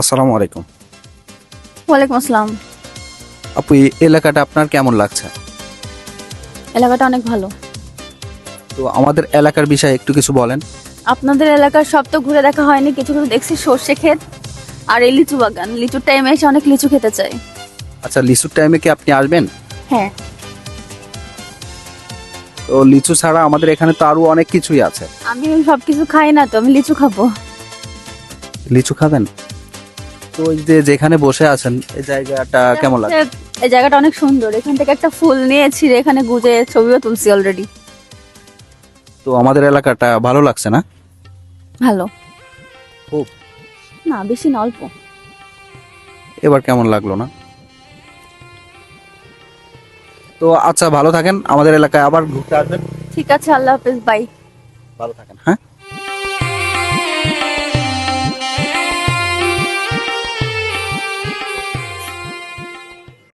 আসসালামু আলাইকুম। ওয়ালাইকুম আসসালাম। আপু, এই এলাকাটা আপনার কেমন লাগছে? এলাকাটা অনেক ভালো। তো আমাদের এলাকার বিষয়ে একটু কিছু বলেন। আপনাদের এলাকার সব তো ঘুরে দেখা হয়নি, কিছু কিছু দেখছি সর্ষে ক্ষেত আর এই লিচু বাগান। লিচুর টাইমে এসে অনেক লিচু খেতে চাই। আচ্ছা, লিচুর টাইমে কি আপনি আসবেন? হ্যাঁ, তো লিচু ছাড়া আমাদের এখানে তো আরো অনেক কিছুই আছে। আমি সবকিছু খাই না, তো আমি লিচু খাবো। লিচু খাবেন? তো ওই যে যেখানে বসে আছেন এই জায়গাটা কেমন লাগে? এই জায়গাটা অনেক সুন্দর। এখান থেকে একটা ফুল নিয়ে ছিঁড়ে এখানে গুজে ছবিও তুলছি অলরেডি। তো আমাদের এলাকাটা ভালো লাগছে না? ভালো খুব। না, বেশি না, অল্প। এবার কেমন লাগলো না? তো আচ্ছা, ভালো থাকেন, আমাদের এলাকায় আবার ঘুরতে আসবেন। ঠিক আছে, আল্লাহ হাফেজ, বাই। ভালো থাকেন, হ্যাঁ।